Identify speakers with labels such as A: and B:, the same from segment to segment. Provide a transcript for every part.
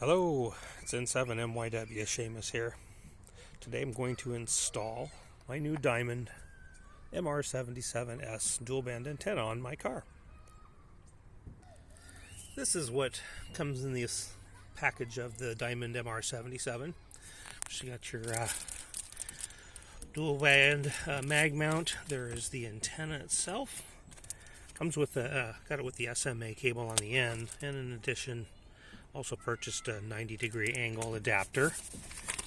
A: Hello, it's N7MYW, Seamus here. Today I'm going to install my new Diamond MR-77S dual band antenna on my car. This is what comes in this package of the Diamond MR-77. So you got your dual band mag mount. There is the antenna itself. Comes with got it with the SMA cable on the end, and in addition also purchased a 90-degree angle adapter,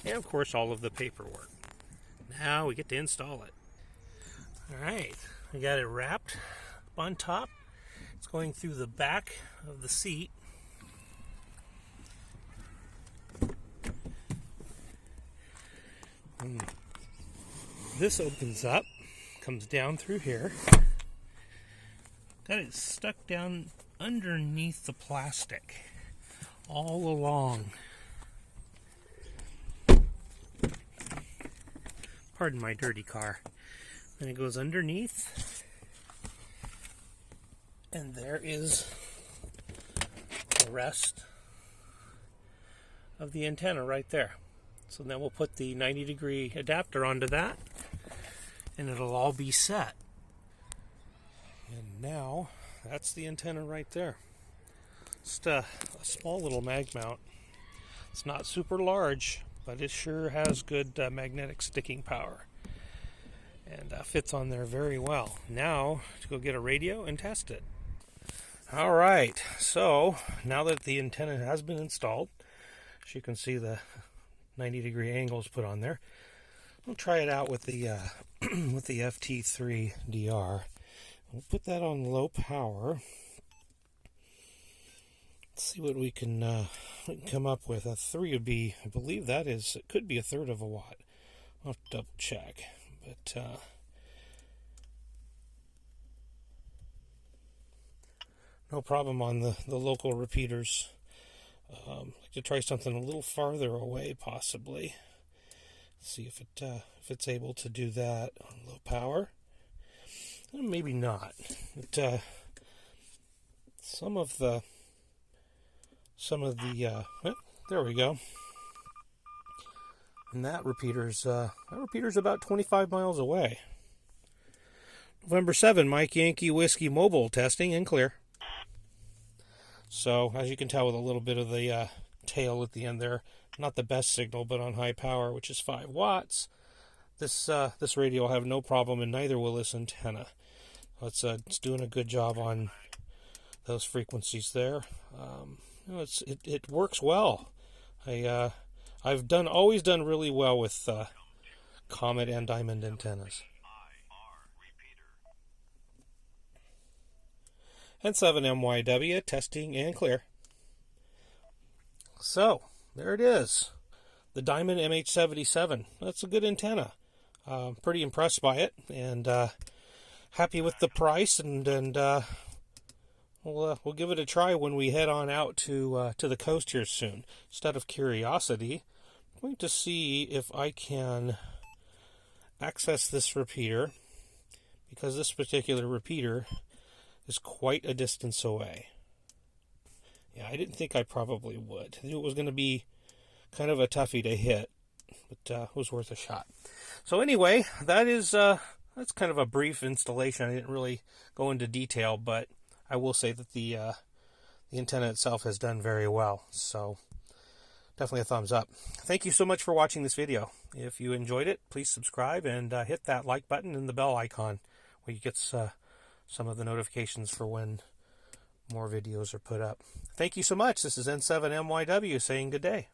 A: and of course all of the paperwork. Now we get to install it. Alright, we got it wrapped on top. It's going through the back of the seat. And this opens up, comes down through here. Got it stuck down underneath the plastic all along. Pardon my dirty car. And it goes underneath, and there is the rest of the antenna right there. So then we'll put the 90-degree adapter onto that, and it'll all be set. And now that's the antenna right there. Just a small little mag mount. It's not super large, but it sure has good magnetic sticking power, and fits on there very well. Now to go get a radio and test it. Alright, so now that the antenna has been installed, as you can see the 90-degree angles put on there, we'll try it out with the with the FT3 DR. We'll put that on low power. Let's see what we can come up with. A 3 would be, I believe that is, it could be 1/3 of a watt. I'll have to double check. But no problem on the local repeaters. I'd like to try something a little farther away, possibly. See if it's able to do that on low power. Maybe not. But some of the there we go. And that repeater's about 25 miles away. November 7, Mike Yankee Whiskey Mobile, testing and clear. So as you can tell with a little bit of the tail at the end there, not the best signal, but on high power, which is 5 watts, this radio will have no problem, and neither will this antenna. It's doing a good job on those frequencies there. It works well. I've always done really well with Comet and Diamond antennas. N7MYW, testing and clear. So there it is, the Diamond MH77. That's a good antenna. Pretty impressed by it, and happy with the price, and we'll give it a try when we head on out to the coast here soon. Just out of curiosity, I'm going to see if I can access this repeater, because this particular repeater is quite a distance away. Yeah, I didn't think I probably would. I knew it was going to be kind of a toughie to hit, but it was worth a shot. So anyway, that's kind of a brief installation. I didn't really go into detail, but I will say that the antenna itself has done very well. So definitely a thumbs up. Thank you so much for watching this video. If you enjoyed it, please subscribe and hit that like button and the bell icon, where you get some of the notifications for when more videos are put up. Thank you so much. This is N7MYW saying good day.